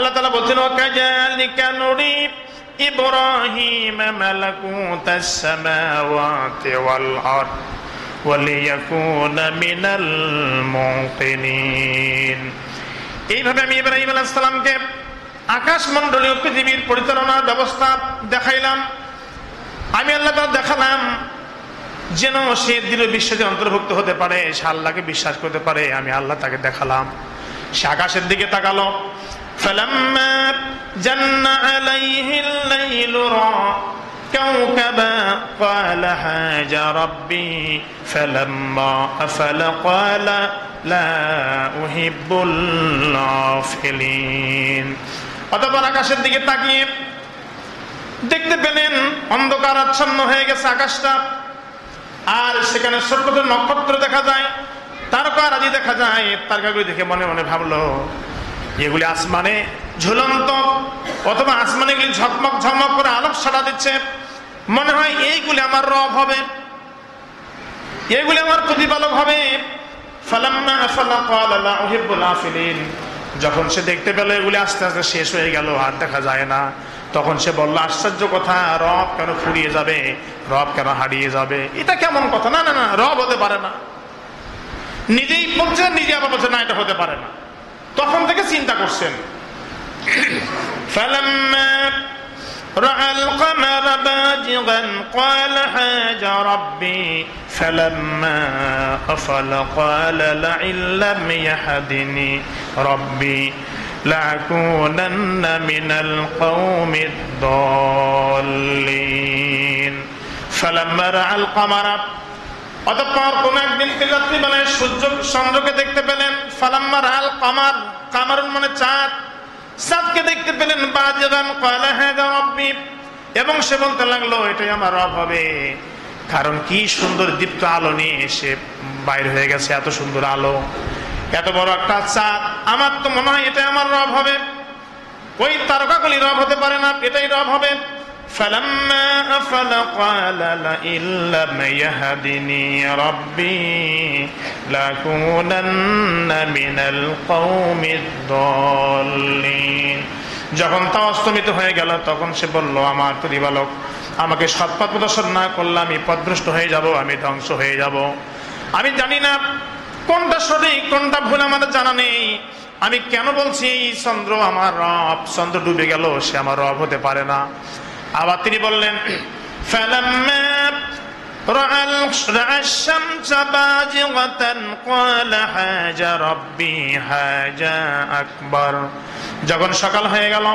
আল্লাহ তাআলা বলছেন ওয়াকাযালিকা নুরি ইব্রাহিম মালাকুতাস সামাওয়াতি ওয়াল আরদ ওয়ালিয়াকুনা মিনাল মুকিনিন। এইভাবে আমি ইব্রাহিম আলাইহিস সালামকে আকাশমণ্ডলীয় পৃথিবীর পরিচালনার ব্যবস্থা দেখাইলাম। আমি আল্লাহ তাআলা দেখালাম যেন সে দৃঢ় বিশ্বাসে অন্তর্ভুক্ত হতে পারে, সে আল্লাহকে বিশ্বাস করতে পারে। আমি আল্লাহ তাকে দেখালাম। সে আকাশের দিকে তাকালো। ফালাম্মা জান্না আলাইহিল লাইলু রা কাওকাবা ক্বালা হাজা রাব্বি ফালাম্মা আফালা ক্বালা লা উহিব্বুল আফিলিন। অতঃপর আকাশের দিকে তাকিয়ে দেখতে পেলেন অন্ধকার আচ্ছন্ন হয়ে গেছে আকাশটা, আর সেখানে ছোট ছোট নক্ষত্র দেখা যায়, তারকারাজি দেখা যায়। তারকাগুলি দেখে মনে মনে ভাবলো এগুলি আসমানে ঝুলন্ত, অথবা আসমানে গুলি ঝকমক ঝকমক করে আলোক সাড়া দিচ্ছে। মনে হয় এইগুলি আমার রব হবে, এইগুলি আমার প্রতিপালক হবে। ফালাম্মা আফালা ক্বালা লা উহিব্বুল আফিলিন। যখন সে দেখতে পেল এগুলি আস্তে আস্তে শেষ হয়ে গেল, আর দেখা যায় না, তখন সে বলল আশ্চর্য কথা, রব কেন ফুরিয়ে যাবে, রব কেন হারিয়ে যাবে? এটা কেমন কথা? না না না, রব হতে পারে না। নিজেই বলছে, নিজে আবার বলছে না এটা হতে পারে না। তখন থেকে চিন্তা করছেন। ফালাম্মা রাআল কামারা বাজিগান ক্বালা হাজা রাব্বি ফালাম্মা আফালা ক্বালা লাইল্লাম ইয়াহদিনি রাব্বি লাকুনান্না মিনাল কওমিদ দাল্লিন। ফালাম্মা রাআল কামারা, অতঃপর কোন একদিন রাত্রিবেলায় সূর্য চন্দ্রকে দেখতে পেলেন। ফালাম্মা রাআল কামার, কামারুন মানে চাঁদ, চাঁদকে দেখতে পেলেন। বাজিগান ক্বালা হাযা রাব্বি, এবং সে বলতে লাগলো এটাই আমার রব হবে। কারণ কি সুন্দর দীপ্ত আলো নিয়ে এসে বাইর হয়ে গেছে, এত সুন্দর আলো, এত বড় একটা চাঁদ, আমার তো মনে হয় এটাই আমার রব হবে। ওই তারকাগুলি রব হতে পারে না, এটাই রব হবে। ফালাম্মা আফালা ক্বালা লাইল্লাম ইয়াহদিনি রাব্বি লাকুনান্না মিনাল কওমিদ দাল্লিন। যখন তা অস্তমিত হয়ে গেল, তখন সে বলল আমার প্রতিপালক আমাকে সৎপথ প্রদর্শন না করলে আমি পথভ্রষ্ট হয়ে যাব, আমি ধ্বংস হয়ে যাব। আমি জানি না কোনটা সঠিক কোনটা ভুল, আমার জানা নেই। আমি কেন বলছি চন্দ্র আমার রব? চন্দ্র ডুবে গেল, সে আমার রব হতে পারে না। আবার তিনি বললেন ফালাম্মা রাআল শামসা বাজিগাতান ক্বালা হাজা রাব্বি হাজা আকবার। যখন সকাল হয়ে গেল,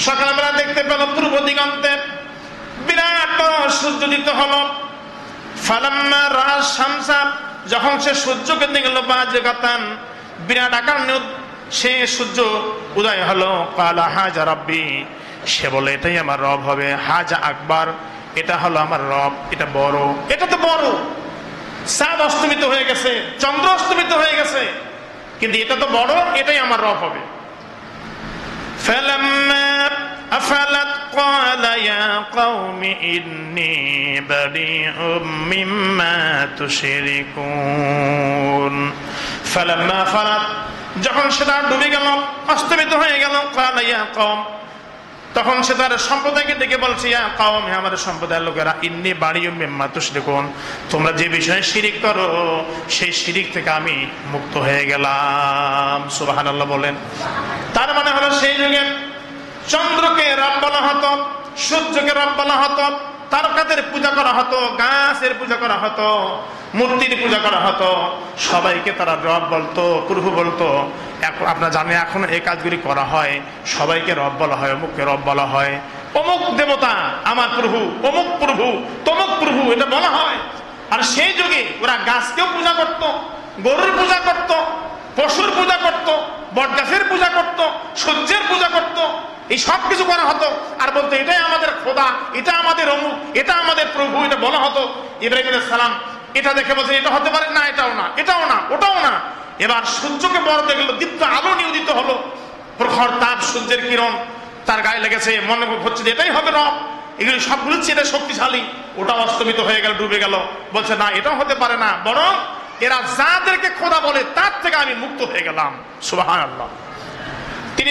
সকালবেলা দেখতে পেল পূর্ব দিগন্তে বিরাট সূর্যোদিত হলো। ফালাম্মা রাআল শামসা, যখন সে সূর্যকে দেখল বাজিগাতান, বিরাট আকার নিয়ে সে সূর্য উদয় হলো। ক্বালা হাজা রাব্বি, সে বলে এটাই আমার রব হবে। হাজা আকবার, এটা হলো আমার রব, এটা বড়, এটা তো বড়। চাঁদ অস্তমিত হয়ে গেছে, চন্দ্র অস্তমিত হয়ে গেছে, কিন্তু এটা তো বড়, এটাই আমার রব হবে। ফালাম্মা আফালাত ক্বালা ইয়া কওমি ইন্নী বারিউম মিম্মা তুশরিকুন। ফালাম্মা আফালাত, যখন সেটা ডুবে গেল, অস্তমিত হয়ে গেল, ক্বালা ইয়া কওম, তখন সে তার সম্প্রদায়কে ডেকে বলছে ইয়া কওম, হে আমাদের সম্প্রদায়ের লোকেরা, ইন্নী বারিউম মিম্মা তুশরিকুন, তোমরা যে বিষয়ে শিরিক করো সেই শিরিক থেকে আমি মুক্ত হয়ে গেলাম। সুবহানাল্লাহ বলেন। তার মানে হলো সেই যুগে চন্দ্রকে রব বলা হতো, সূর্যকে রব বলা হতো, তারকাদের পূজা করা হতো, গাছের পূজা করা হতো, মূর্তির পূজা করা হতো, সবাইকে তারা রব বলতো, প্রভু বলতো। আপনারা জানেন এখন এই কাজগুলি করা হয়, সবাইকে রব বলা হয়, অমুককে রব বলা হয়, অমুক দেবতা আমার প্রভু, অমুক প্রভু, তমুক প্রভু, এটা বলা হয়। আর সেই যুগে ওরা গাছকেও পূজা করত, গরুর পূজা করত, পশুর পূজা করত, বটগাছের পূজা করত, সূর্যের পূজা করত, এই সব কিছু করা হতো। আর বলতো এটাই আমাদের খোদা, এটা আমাদের অমুক, এটা আমাদের প্রভু, এটা বলা হতো। ইব্রাহিম আলাইহিস সালাম এটা দেখে বলছে এটা হতে পারে না, এটাও না, এটাও না, ওটাও না। এবার সূর্যকে বড় দেখলো, দীপ্ত আলো নিয়োজিত হলো, প্রখর তাপ সূর্যের কিরণ তার গায়ে লেগেছে, মনে হচ্ছে যে এটাই হবে রব। এগুলি সবগুলো চেয়ে শক্তিশালী। ওটা অস্তমিত হয়ে গেল, ডুবে গেল, বলছে না এটাও হতে পারে না, বরং এরা যাদেরকে খোদা বলে তার থেকে আমি মুক্ত হয়ে গেলাম। সুবহানাল্লাহ।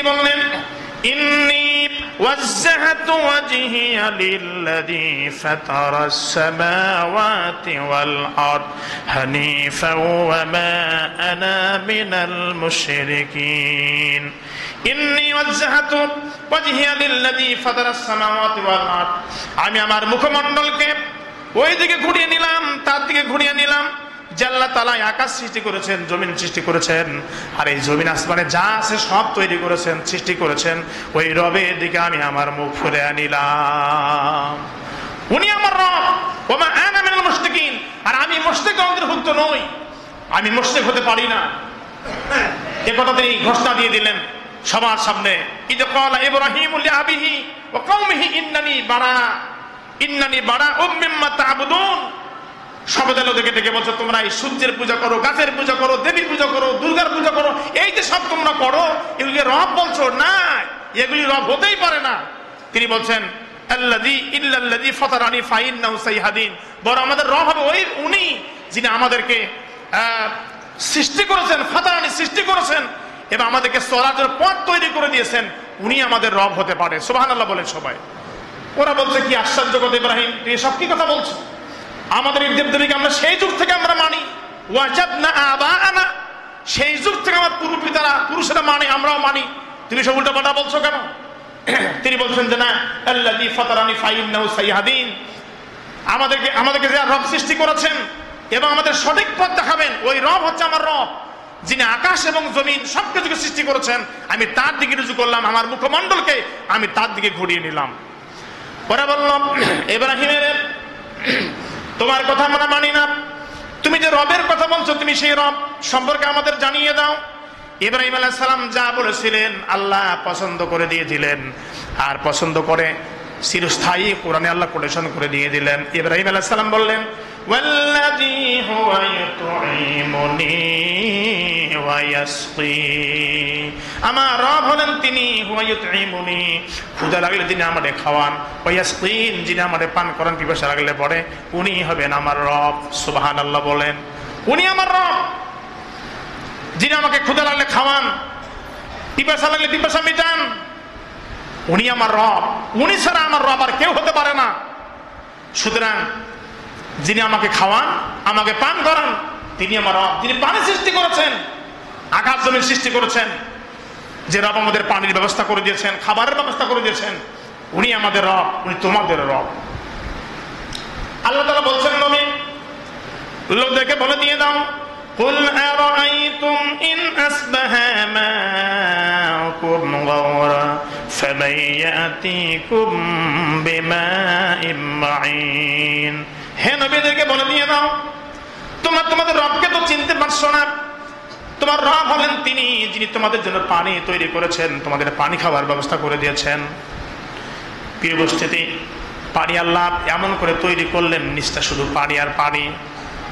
তিনি বললেন ইন্নী ওয়াজ্জাহতু ওয়াজহিয়া লিল্লাযী ফাতারাস সামাওয়াতি ওয়াল আরদ হানিফান ওয়া মা আনা মিনাল মুশরিকিন। ইন্নী ওয়াজ্জাহতু ওয়াজহিয়া লিল্লাযী ফাতারাস সামাওয়াতি ওয়াল আরদ, আমি আমার মুখমণ্ডলকে ওই দিকে ঘুরিয়ে নিলাম, তার দিকে ঘুরিয়ে নিলাম যে আল্লাহ তাআলা আকাশ সৃষ্টি করেছেন, জমিন সৃষ্টি করেছেন, আর এই জমিন আসমানে যা আছে সব তৈরি করেছেন, সৃষ্টি করেছেন, ওই রবের দিকে আমি আমার মুখ ফিরে নিলাম। উনি আমার রব, ওয়া মা আনা মিনাল মুশরিকিন, আর আমি মুশরিকের অন্তর্ভুক্ত নই, আমি মুশরিক হতে পারি না। এ কথা তিনি ঘোষণা দিয়ে দিলেন সবার সামনে। ইদ ক্বালা ইব্রাহিমু লিআবিহি ওয়া কওমিহি ইন্নানি বারাউম মিম্মা তা'বুদুন। সবাই লোকদেরকে ডেকে বলছো তোমরা এই সূর্যের পূজা করো, গাছের পূজা করো, দেবীর পূজা করো, দুর্গার পূজা করো, এই যে সব তোমরা করো, এগুলিকে রব বলছো না, এগুলি রব হতেই পারে না। তিনি বলছেন আল্লাযী ইল্লাল্লাযী ফাতারানি ফাইন্নাহু সাইহাদিন, বড় আমাদের রব হবে ওই উনি যিনি আমাদেরকে সৃষ্টি করেছেন, ফাতারানি সৃষ্টি করেছেন এবং আমাদেরকে চলার পথ তৈরি করে দিয়েছেন, উনি আমাদের রব হতে পারে। সুবহানাল্লাহ বলেন সবাই। ওরা বলছে কি আশ্চর্য কথা ইব্রাহিম, তুই সব কি কথা বলছো? আমাদের এই দেবদেবীকে আমরা সেই যুগ থেকে আমরা মানি, ওয়াজাদনা আবাআনা, সেই যুগ থেকে আমার পূর্ব পিতারা পুরুষেরা মানে, আমরাও মানি, তুমি সব উল্টাপাল্টা বলছো কেন? তিনি বলছেন যে না, আল্লাযী ফাতারানি ফাইন্নাহু সাইহাদিন, আমাদেরকে যে রব সৃষ্টি করেছেন এবং আমাদের সঠিক পথ দেখাবেন, ওই রব হচ্ছে আমার রব, যিনি আকাশ এবং জমিন সবকিছুকে সৃষ্টি করেছেন। আমি তার দিকে রুজু করলাম, আমার মুখমণ্ডলকে আমি তার দিকে ঘুরিয়ে নিলাম। ওরা বলল ইব্রাহিমের তোমার কথা আমরা মানি না, তুমি যে রবের কথা বলছো তুমি সেই রব সম্পর্কে আমাদের জানিয়ে দাও। ইব্রাহিম আলাইহিস সালাম যা বলেছিলেন আল্লাহ পছন্দ করে দিয়েছিলেন, আর পছন্দ করে চিরস্থায়ী কোরআনে আল্লাহ কোটেশন করে দিয়ে দিলেন। ইব্রাহিম আলাইহিস সালাম বললেন ওয়াল্লাযী হুয়া ইউতঈমুনি ওয়া ইয়াসকি, আমার রব হলেন তিনি, হুয়া ইউতঈমুনি, ক্ষুধা লাগলে তিনি আমাদের খাওয়ান, ওয়া ইয়াসকিন, যিনি আমাদের পান করান, পিপাসা লাগলে পরে উনি হবেন আমার রব। সুবহানাল্লাহ বলেন। উনি আমার রব, যিনি আমাকে ক্ষুধা লাগলে খাওয়ান, পিপাসা লাগলে পিপাসা মিটান, উনি আমার রব। উনি ছাড়া আমার রব আর কেউ হতে পারে না। সুতরাং যিনি আমাকে খাওয়ান, আমাকে পান করান, তিনি আমার রব। যিনি পানি সৃষ্টি করেছেন, আকাশ জমিন সৃষ্টি করেছেন, যে রব আমাদের পানির ব্যবস্থা করে দিয়েছেন, খাবারের ব্যবস্থা করে দিয়েছেন, উনি আমাদের রব, উনি তোমাদের রব। আল্লাহ তাআলা বলছেন নবী লোকদেরকে বলে দিয়ে দাও, কুল আরাআইতুম ইন আসবাহা মাউকুম গাওরা ফামান ইয়াতিকুম বিমাইন মাইন। হে নবীদেরকে বলে দিয়ে দাও, তোমরা তোমাদের রবকে তো চিনতে পারছো না। তোমার রব হলেন তিনি, যিনি তোমাদের জন্য পানি তৈরি করেছেন, তোমাদের পানি খাওয়ার ব্যবস্থা করে দিয়েছেন। প্রিয় উপস্থিতি, পানি আল্লাহ এমন করে তৈরি করলেন, নিচটা শুধু পানি আর পানি,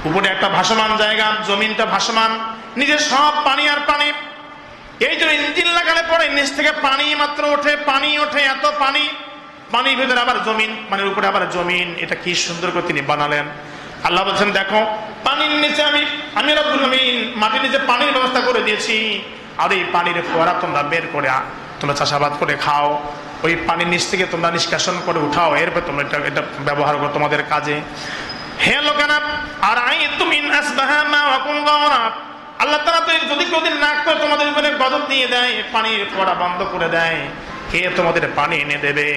উপরে একটা ভাসমান জায়গা, জমিনটা ভাসমান, নিচে সব পানি আর পানি। এই জন্য ইঞ্জিন লাগালে পরে নিচ থেকে পানি মাত্র ওঠে, পানি ওঠে, এত পানি, পানির ভিতরে আবার জমিন, পানির উপরে আবার জমিন। এটা কি সুন্দর করে তিনি বানালেন। আল্লাহ বলছেন দেখো, পানির নিচে আমি রব্বুল আমিন মাটির নিচে পানির ব্যবস্থা করে দিয়েছি, আর এই পানির ফোয়ারা তোমরা বের করে তোমরা চাষাবাদ করে খাও, ওই পানির নিচ থেকে তোমরা নিষ্কাশন করে উঠাও, এরপর তোমরা এটা ব্যবহার করো তোমাদের কাজে। হে লোকেরা, আর তুমি আল্লাহ তাআলা তো যদি কোনদিন না করে তোমাদের উপরে গজব দিয়ে দেয়, পানির ফোয়ারা বন্ধ করে দেয়, কে তোমাদের পানি এনে দেবে?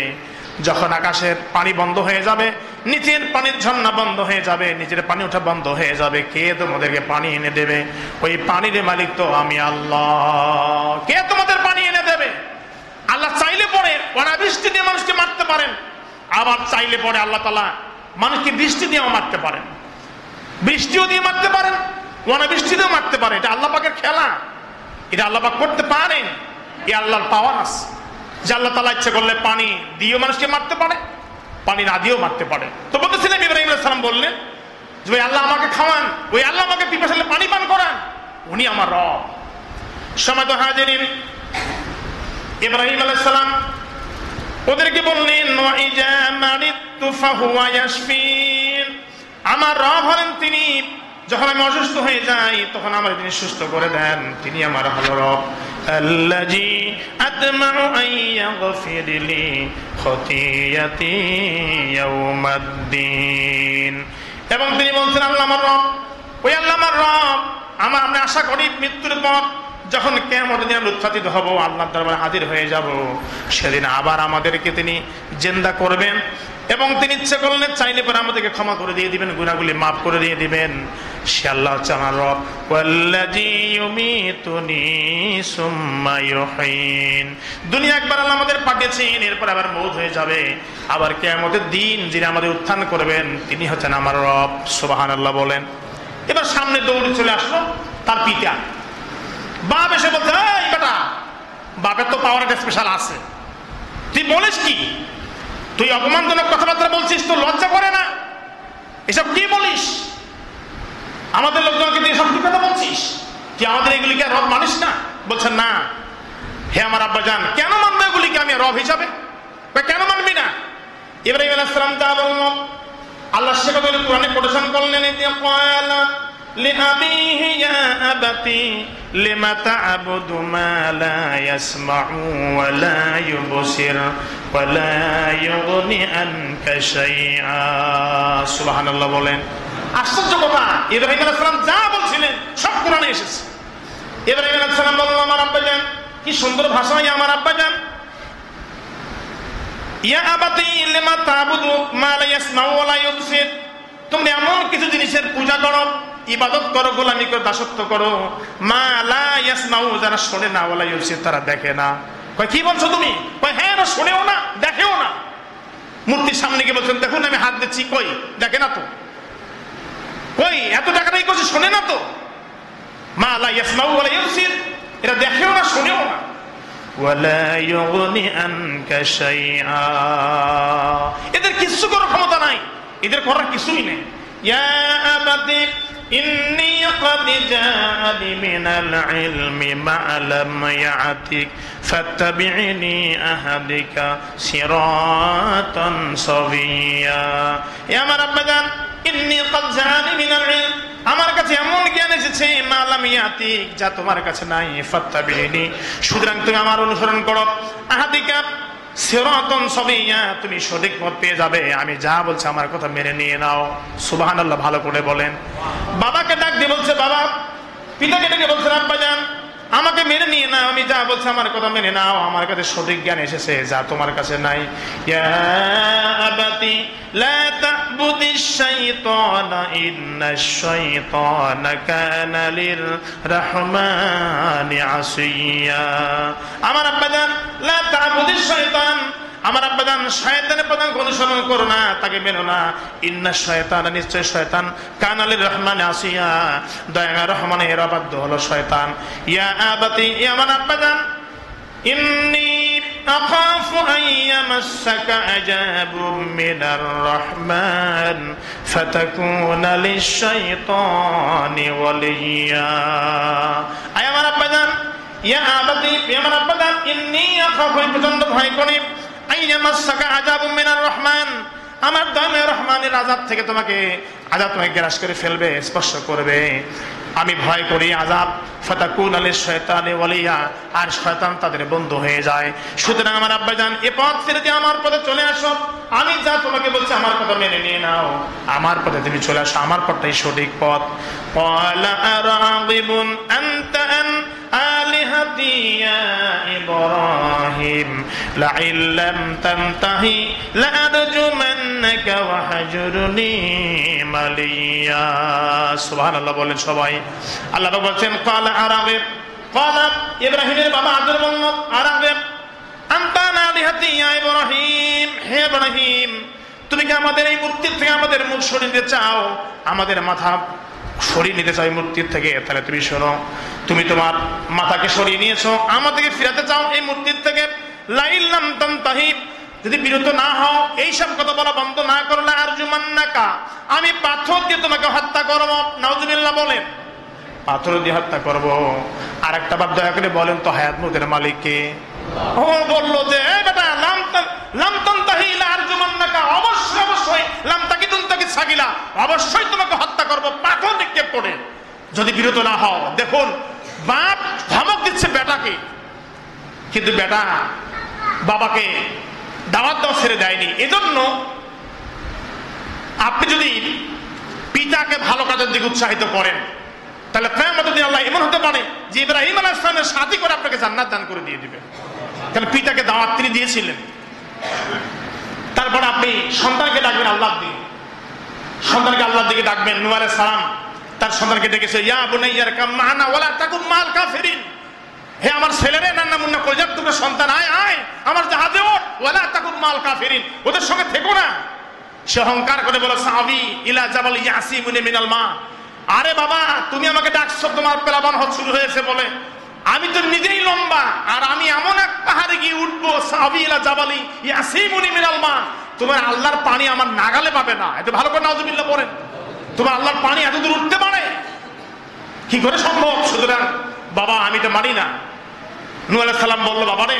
যখন আকাশের পানি বন্ধ হয়ে যাবে, নিচের পানির ঝর্ণা বন্ধ হয়ে যাবে, নিচের পানি ওঠা বন্ধ হয়ে যাবে, কে তোমাদেরকে পানি এনে দেবে? ওই পানির মালিক তো আমি আল্লাহ। কে তোমাদের পানি এনে দেবে? আল্লাহ চাইলে পরে অনাবৃষ্টি দিয়ে মানুষকে মারতে পারেন, আবার চাইলে পরে আল্লাহ তাআলা মানুষকে বৃষ্টি দিয়েও মারতে পারেন, বৃষ্টিও দিয়ে মারতে পারেন, অনাবৃষ্টি দিয়েও মারতে পারেন। এটা আল্লাহ পাকের খেলা, এটা আল্লাহ পাক করতে পারেন। এই আল্লাহর পাওয়ার আছে যে আল্লাহ তাআলা ইচ্ছে করলে পানি দিয়েও মানুষকে মারতে পারে, পানি না দিয়েও মারতে পারে। তো বলতেছিলেন ইব্রাহিম আলাইহিস সালাম বললেন যে ওই আল্লাহ আমাকে খাওয়ান, ওই আল্লাহ আমাকে পিপাসা লাগলে পানি পান করান, উনি আমার রব। সম্মানিত হাজিরিন, ইব্রাহিম আলাইহিস সালাম ওদেরকে বললেন ওয়াইজা মারিতু ফাহুয়া ইয়াশফিন, আমার রব হলেন তিনি, যখন আমি অসুস্থ হয়ে যাই তখন আমার তিনি সুস্থ করে দেন, তিনি আমার ভালো রব। আল্লাযী আতমাউ আন ইয়াগফির লি খতিয়াতি ইয়াউমাদ্দিন। এবং তিনি বলছেন, আল্লাহ আমার রব, ওই আল্লাহ আমার রব, আমরা আশা করি মৃত্যুর পর যখন কিয়ামতের দিন আমরা উত্থাপিত হব, আল্লাহর দরবারে হাজির হয়ে যাব, সেদিন আবার আমাদেরকে তিনি জিন্দা করবেন এবং তিনি ইচ্ছে করলে চাইলে পরে আমাদেরকে ক্ষমা করে দিয়ে দিবেন, গুনাহগুলি মাফ করে দিয়ে দিবেন। সে আল্লাহ হচ্ছে আমার রব। ওয়াল্লাযী ইউমীতুনি সুম্মা ইউহয়িন। দুনিয়া একবার আল্লাহ আমাদের পাঠিয়েছেন, এরপর আবার মওত হয়ে যাবে, আবার কিয়ামতের দিন যিনি আমাদের উত্থান করবেন তিনি হচ্ছেন আমার রব। সুবহানাল্লাহ বলেন। এবার সামনে দৌড়ে চলে আসলো তার পিতা। বাপ এসে বলছে, এই বেটা, বাপের তো পাওয়ার একটা স্পেশাল আছে, তুই বলিস কি? তুই অপমানজনক কথাবার্তা বলছিস, তো লজ্জা করে না? এসব কি বলিস? আমাদের লোকজনকে তুই সব কি কথা বলছিস? তুই আমাদের এগুলিকে রব মানিস না? বলছেন, না হে আমার আব্বাজান, কেন মানবে এগুলিকে আমি রব হিসাবে? কেন মানবি না? ইব্রাহিম আলাইহিস সালাম যা বলল, আল্লাহ সে কথা কোরআনে কোটেশন করলেন, لأبيه يا أبتي لم تعبد ما لا يسمع ولا يبصر ولا يغني عنك شيئا। সুবহানাল্লাহ বলেন। আশ্চর্য কথা, ইব্রাহিম আলাইহিস সালাম যা বলছিলেন সব কোরআনে এসেছে। ইব্রাহিম আলাইহিস সালাম বললেন, আমার আব্বাজান, কি সুন্দর ভাষা, আমার আব্বাজান, ইয়া আবাতি লিমা তা'বুদু মা লা ইয়াসমাউ ওয়া লা ইউবসির। তুমি এমন কিছু জিনিসের পূজা করো, ইবাদত করো, গোলামি করো, দাসত্ব করো, মা লা ইয়াসমাউ, যারা শোনে না, ওয়া লা ইউবসির, তারা দেখে না। কয় কি বলছো তুমি? কয় হ্যাঁ, এরা শোনেও না দেখেও না। মূর্তির সামনে গিয়ে বলছেন, দেখুন আমি হাত দিচ্ছি, কই দেখে না তো, কই এত টাকাটাই করছে, শোনে না তো। মা লা ইয়াসমাউ ওয়া লা ইউবসির, এরা দেখেও না শোনেও না। ওয়ালা ইউগনি আনকা শাইআ, এদের কিছু করার ক্ষমতা নাই, এদের করার কিছুই নেই। ইয়া আবাতি ইন্নী ক্বাদ জাআনি মিনাল ইলমি মা লাম ইয়াতিক ফাত্তাবি'নি আহদিকা সিরাতান সাবিয়্যা। হে আমার আব্বাজান, ইন্নী ক্বাদ জাআনি মিনাল ইলম, আমার কাছে এমন জ্ঞান এসেছে মা লাম ইয়াতিক, যা তোমার কাছে নাই। ফাত্তাবি'নি, সুতরাং তুমি আমার অনুসরণ করো। আহদিকা সিরাতান সাবিয়্যা, তুমি সঠিক পথ পেয়ে যাবে। আমি যা বলছি আমার কথা মেনে নিয়ে নাও। সুবহানাল্লাহ ভালো করে বলেন। বাবাকে ডাক দিয়ে বলছে, বাবা, পিতাকে ডেকে বলছে, আব্বাজান, আমাকে মেনে নিয়ে নাও, আমি যা বলছি আমার কথা মেনে নাও, আমার কাছে সঠিক জ্ঞান এসেছে যা তোমার কাছে নাই। ইয়া আবাতি লা তা'বুদিশ শাইতানা ইন্নাশ শাইতানা কানা লির রাহমানি আসিয়া। আমার আব্বাজান, লা তা'বুদিশ শাইতান, আমার আব্বাজান, শয়তানের প্রধান অনুসরণ করো না, তাকে মেনো না। ইন্নাশ শাইতানা, নিশ্চয় শয়তান, কানা লির রাহমানি আসিয়া, দয়াময় রহমানের অবাধ্য হলো শয়তান। ইয়া আবাতি, আমার আব্বাজান, ইন্নী আখাফু আন ইয়ামাসসাকা আযাবুম মিনার রাহমান ফাতাকুনা লিশ-শাইতানি ওয়ালিয়্যা। আয় আমার আব্বাজান, ইয়া আবাতি, আমার আব্বাজান, ইন্নী আখাফু, প্রচন্ড ভয় করি, আন ইয়ামাসসাকা আযাবুম মিনার রাহমান, আমার দয়াময় রহমানের আযাব থেকে তোমাকে গ্রাস করে ফেলবে, স্পর্শ করবে, আমি ভয় করি আযাব। ফাতাকুনা লিশ-শাইতানি ওয়ালিয়্যা, আর শয়তান তাদের বন্ধু হয়ে যায়। সুতরাং আমার আব্বাজান, এ পথ ছেড়ে দিয়ে আমার পথে চলে আসো, আমি যা তোমাকে বলছি আমার কথা মেনে নিয়ে নাও, আমার পথে তুমি চলে আসো, আমার পথটাই সঠিক পথ। ক্বালা আরাগিবুন আনতা আন আলিহাতি ইয়া ইব্রাহিম লাইন লাম তানতাহি লাআরজুমান্নাকা ওয়াহজুরনি মালিয়া। সুবহানাল্লাহ বলেন সবাই। আল্লাহ বলছেন, ক্বালা আরাগিব, ক্বালা, ইব্রাহিমের বাবা আদর বলল, আরাগিব আনতা আন আলিহাতি ইয়া ইব্রাহিম, হে ইব্রাহিম, তুমি কি আমাদের এই মূর্তির থেকে আমাদের মুখ সরিয়ে নিতে চাও, আমাদের মাথা সরিয়ে নিতে চাও এই মূর্তির থেকে? তাহলে তুমি শোনো, তুমি তোমার মাথাকে সরিয়ে নিয়েছো, আমাদেরকে ফিরাতে চাও এই মূর্তির থেকে। লাইন লাম তানতাহি, যদি বিরত না হও, এইসব কথা বলা বন্ধ না করলে, আরজুমান্নাকা, আমি পাথর দিয়ে তোমাকে হত্যা করবো। নাউজুবিল্লাহ বলেন, পাথর দিয়ে হত্যা করবো। আর একটা বার দয়া করে বলেন তো, হায়াত মউতের মালিক কে? ও বললো যে, বেটা, লাম তানতাহি লাআরজুমান্নাকা, অবশ্যই অবশ্যই, লাম তাকিদুন তাকিদ সাকিলা, অবশ্যই তোমাকে হত্যা করবো পাথর নিক্ষেপ করে, যদি বিরত না হও। দেখুন, বাপ ধমক দিচ্ছে বেটাকে, কিন্তু বেটা বাবাকে দাওয়াত দেওয়া ছেড়ে দেয়নি। এজন্য আপনি যদি পিতাকে ভালো কাজের দিকে উৎসাহিত করেন, তাহলে কিয়ামতের দিন আল্লাহ এমন হতে পারে যে ইব্রাহিম আলাইহিস সালামের সাথী করে আপনাকে জান্নাত দান করে দিয়ে দিবেন। তাহলে পিতাকে দাওয়াত তিনি দিয়েছিলেন। তারপরে আপনি সন্তানকে ডাকবেন আল্লাহর দিকে, সন্তানকে আল্লাহর দিকে ডাকবেন। নূহ আলাইহিস সালাম তার সন্তানকে ডেকেছে, ইয়া বুনাইয়া ইরকাম মা'ানা ওয়ালা তাকুম মা'আল কাফিরিন, হে আমার ছেলেরে, নান্না মুন্না কলিজার টুকরা সন্তান, আয় আয় আমার জাহাজে ওঠ, ওয়ালা তাকুম মা'আল কাফিরিন, ওদের সঙ্গে থেকো না। সে অহংকার করে বলে, সাবি ইলা জাবাল ইয়াসিমুনি মিনাল মা, আরে বাবা তুমি আমাকে ডাকছো, তোমার প্লাবন শুরু হয়েছে বলে, আমি তো নিজেই লম্বা, আর আমি এমন এক পাহাড়ে গিয়ে উঠবো, সাবি ইলা জাবালি ইয়াসিমুনি মিনাল মা, তোমার আল্লাহর পানি আমার নাগালে পাবে না। এত ভালো করে নাউজুবিল্লাহ পড়েন। তোমার আল্লাহর পানি এত দূর উঠতে পারে, কি করে সম্ভব? সুতরাং বাবা আমি তো মানি না। নূহ আলাইহিস সালাম বলল, বাবারে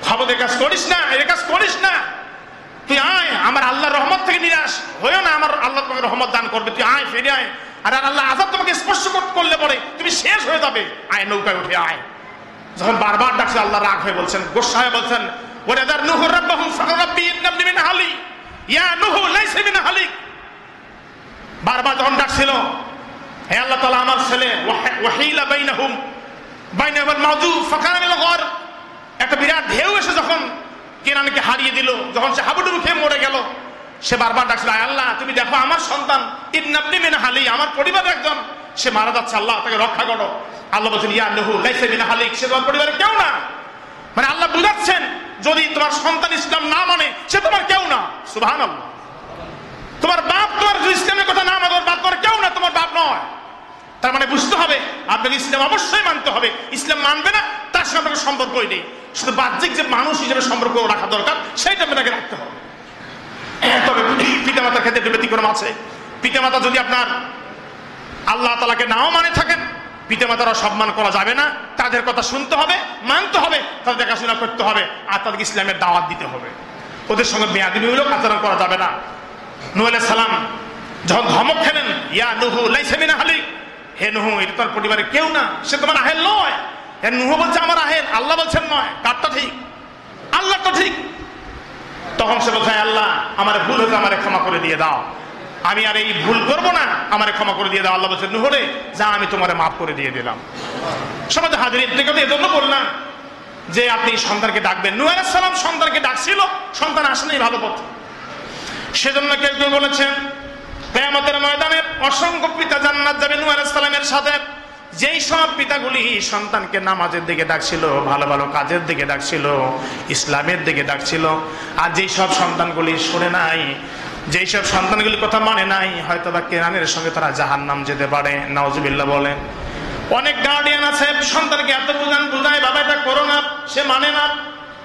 খবরের কাজ করিস না, এর কাজ করিস না, তুই আয়, আমার আল্লাহর রহমত থেকে নিরাশ হইও না, আমার আল্লাহ তোমাকে রহমত দান করবে, তুই আয়, ফিরে আয়, আর আল্লাহ আযাব তোমাকে স্পর্শ করলে পরে তুমি শেষ হয়ে যাবে, আয় নৌকায় উঠে আয়। যখন বারবার ডাকছে আল্লাহ রাগ হয়ে বলছেন, গোসা হয়ে বলছেন, ওয়াদার নূহ রাব্বাহু ফারাব্বি ইন্নাবনি মিন আহলি ইয়া নূহ লাইসা মিন আহলিক। বারবার যখন ডাকছিল, হে আল্লাহ তাআলা আমার ছেলে, ওয়াহিলা বাইনাহুম বাইনাল মাউজু ফাকানা মিনাল গর, একটা বিরাট ঢেউ এসে যখন কেনানকে হারিয়ে দিল, যখন সে হাবুডুবু খেয়ে মরে গেল, সে বারবার ডাকছিল, আয় আল্লাহ তুমি দেখো আমার সন্তান ইবনাবনি মিন আহলি, আমার পরিবারের একজন, সে মারা যাচ্ছে, আল্লাহ তাকে রক্ষা করো। আল্লাহ বলছেন, ইয়া নূহ লাইসা মিন আহলিক, সে তোমার পরিবারের কেউ না। মানে আল্লাহ বুঝাচ্ছেন, যদি তোমার সন্তান ইসলাম না মানে সে তোমার কেউ না। সুবহানাল্লাহ। তোমার বাপ তোমার ইসলামের কথা না মানে তোমার বাপ তোমার কেউ না, তোমার বাপ নয়। তার মানে বুঝতে হবে আপনাকে ইসলাম অবশ্যই মানতে হবে। ইসলাম মানবে না, তার সাথে আপনাকে সম্পর্কই নেই। শুধু বাহ্যিক যে মানুষ হিসেবে সম্পর্ক রাখা দরকার সেইটা আপনাকে রাখতে হবে। তবে পিতামাতার ক্ষেত্রে একটু ব্যতিক্রম আছে। পিতামাতা যদি আপনার আল্লাহ তাআলাকে নাও মানে থাকেন, পিতামাতারা সম্মান করা যাবে না, তাদের কথা শুনতে হবে, মানতে হবে, তাদের দেখাশোনা করতে হবে, আর তাদেরকে ইসলামের দাওয়াত দিতে হবে। ওদের সঙ্গে বেয়াদবিমূলক আচরণ করা যাবে না। নূহ আলাইহিস সালাম যখন ধমক খেলেন, ইয়া নূহ লাইসা মিন আহলিক, হে নূহ এটা তোমার পরিবারের কেউ না, সে তোমার আহেল নয়। নূহ বলছে আমার আহেল, আল্লাহ বলছেন নয়, কারটা ঠিক? আল্লাহ তো ঠিক। তখন সে বলছে, আল্লাহ আমার ভুল হয়েছে, আমারে ক্ষমা করে দিয়ে দাও, আমি আর এই ভুল করবো না, আমারে ক্ষমা করে দিয়ে দাও। আল্লাহ বলছেন, নূহ রে যা, আমি তোমারে মাফ করে দিয়ে দিলাম। সমাজে হাজির থেকে এজন্য বললাম যে আপনি সন্তানকে ডাকবেন। নূহ আলাইহিস সালাম সন্তানকে ডাকছিল, সন্তান আসেনি ভালো পথে। সেজন্য কেউ কেউ বলেছেন কিয়ামতের ময়দানে অসংখ্য পিতা জান্নাত যাবে নূহ আলাইহিস সালামের সাথে। যেই সব পিতাগুলি সন্তানকে নামাজের দিকে ডাকছিল, ভালো ভালো কাজের দিকে ডাকছিল, ইসলামের দিকে ডাকছিল, আর যেই সব সন্তানগুলি শুনে নাই, যেই সব সন্তানগুলি কথা মানে নাই, হয়তো বা কেনানের সঙ্গে তারা জাহান্নাম যেতে পারে। নাউজুবিল্লাহ বলেন। অনেক গার্ডিয়ান আছে সন্তানকে এত বুঝায় বাবা এটা করো না, সে মানে না,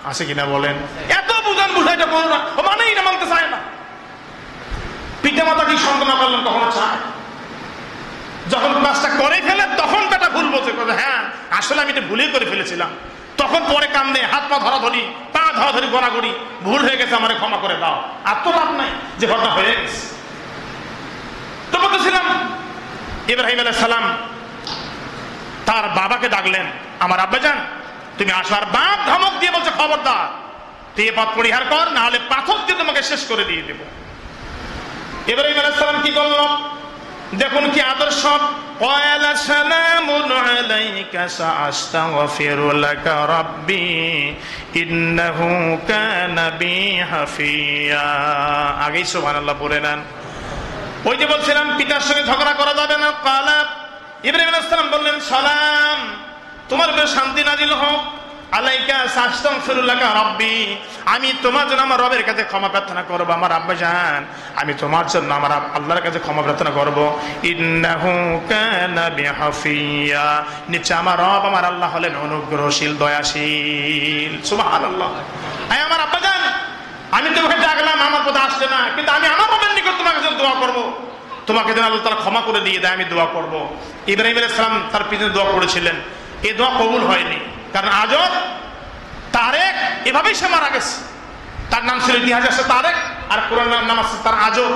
আছে কিনা বলেন? এত বুঝায় এটা করো না, ও মানেই না, মানতে চায় না। পিতা মাতা কি সন্তান পারলেন কখনো চায়? যখন কাজটা করে ফেলে তখন বেটা ভুল বলছে, হ্যাঁ আসলে আমি এটা ভুলই করে ফেলেছিলাম, তখন পরে কান্দে, হাত পা ধরাধরি, পা ধরাধরি গড়াগড়ি, ভুল হয়ে গেছে আমারে ক্ষমা করে দাও। আর তো লাভ নাই, যে ঘটনা হয়ে গেছে। তো বলতেছিলাম ইব্রাহিম আলাইহিস সালাম তার বাবাকে ডাকলেন, আমার আব্বাজান তুমি আসো। আর বাপ ধমক দিয়ে বলছে, খবরদার তুই এ পথ পরিহার কর, না হলে পাথর দিয়ে তোমাকে শেষ করে দিয়ে দেব। ইব্রাহিম আলাইহিস সালাম কি করল দেখুন, কি আদর্শ। ক্বালা সালামুন আলাইকা সাআস্তাগফিরু লাকা রাব্বি ইন্নাহু কানা বি হাফিয়া। আগেই সুবহানাল্লাহ পড়ে নেন। ওই যে বলছিলাম পিতার সঙ্গে ঝগড়া করা যাবে না। ক্বালা ইব্রাহিম আলাইহিস সালাম বললেন, সালাম তোমার উপর শান্তি নাজিল হোক, আলাইকা সাআস্তাগফিরু লাকা রাব্বি, আমি তোমার জন্য আমার রবের কাছে ক্ষমা প্রার্থনা করব। আমার আব্বাজান আমি তোমার জন্য আমার আল্লাহর কাছে ক্ষমা প্রার্থনা করব। ইন্নাহু কানা বিহাফিয়া, নিশ্চয় আমার রব আমার আল্লাহ হলেন অনুগ্রহশীল, দয়াশীল। সুবহানাল্লাহ। আয় আমার আব্বাজান আমি তোমাকে ডাকলাম, আমার কথা আসছে না, কিন্তু আমি আমার রবের নিকট তোমাকে জন্য দোয়া করব, তোমাকে যেন আল্লাহ তাআলা ক্ষমা করে দিয়ে দেয়, আমি দোয়া করব। ইব্রাহিম আলাইহিস সালাম তার পিছনে দোয়া করেছিলেন, এই দোয়া কবুল হয়নি, কারণ আজর তারেক এভাবেই সে মারা গেছে। তার নাম ছিল ইতিহাসে তারেক, আর কোরআনের নাম আছে তার আজর।